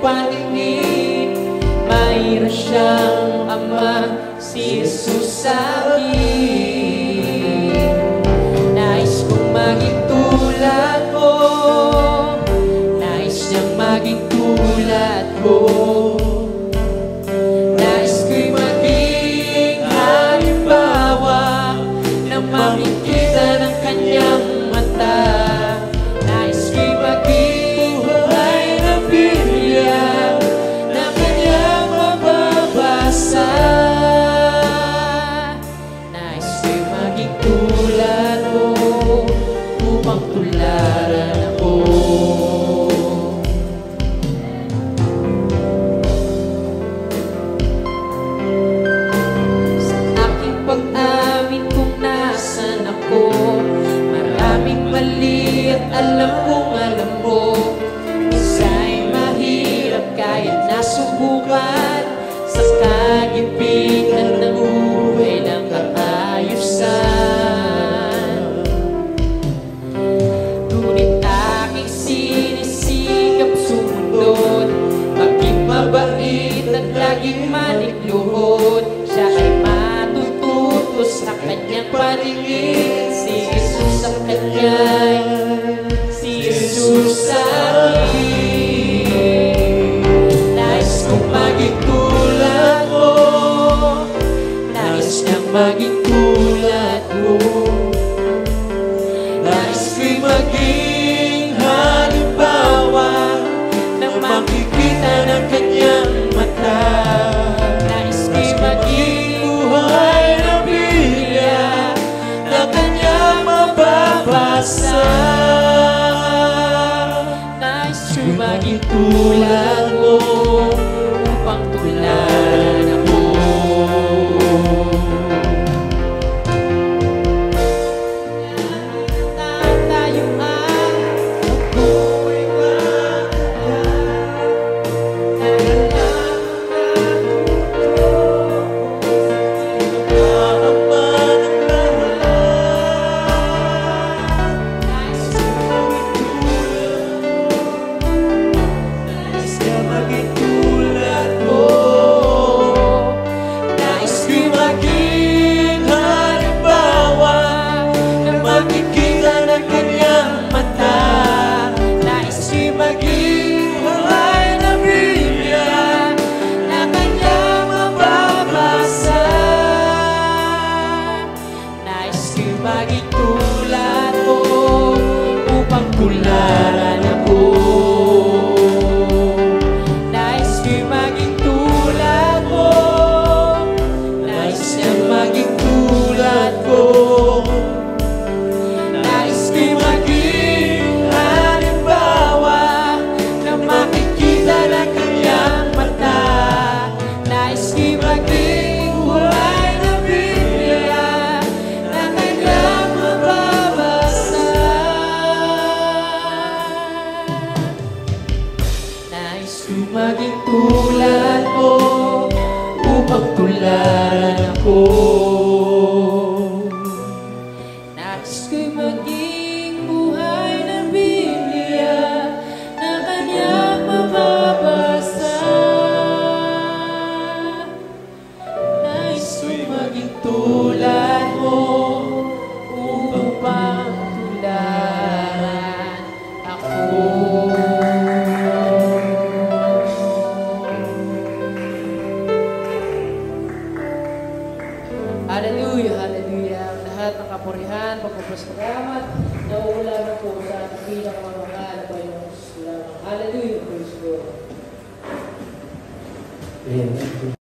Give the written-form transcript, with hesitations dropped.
paningin. Mayroon siyang Ama, si Jesus sa akin. Nais kong maging tulad mo, nais niyang maging tulad ko. Nais ko'y maging halimbawa na makikita ng kanyang mata. Nais ko'y maging buhay na Biblia na kanyang mababasa. Nais ko'y maging tulad mo upang tularan ako. Sa aking pag-amin kung nasan ako, maraming mali at alam kong alam mo. Isa'y mahirap kahit nasubukan, sa kagipitan ng buhay ng kaayusan. Ngunit aking sinisikap sumunod, maging mabait at laging manikluhod. Siya ay matututo sa kanyang paningin. Si Jesus ang kanya'y, si Jesus sa akin. Nais kong maging tulad mo, nais niyang maging tulad mo. Nais ko'y maging halimbawa na makikita ng kanyang mata. Nais ko'y maging buhay na Biblia na kanyang mababasa. Nais ko'y maging tulad mo upang tularan ako. Tayo ay ako'y maging tulad mo upang tularan ako. Nais ko'y maging tulad mo, nais niyang maging tulad ko. Nais ko'y maging halimbawa na makikita ng kanyang mata. Nais ko'y maging buhay na Biblia na kanyang mababasa. Nais ko'y maging tulad mo upang tularan ako. Nais ko'y maging buhay na Biblia na kanyang mababasa. Nais ko'y maging tulad mo upang tularan ako. Hallelujah, hallelujah. Ang lahat ng kapurihan, pagpapasalamat, nauulan po sa ating pinakamamahal na Panginoong Diyos lamang. Hallelujah, praise God. Amen.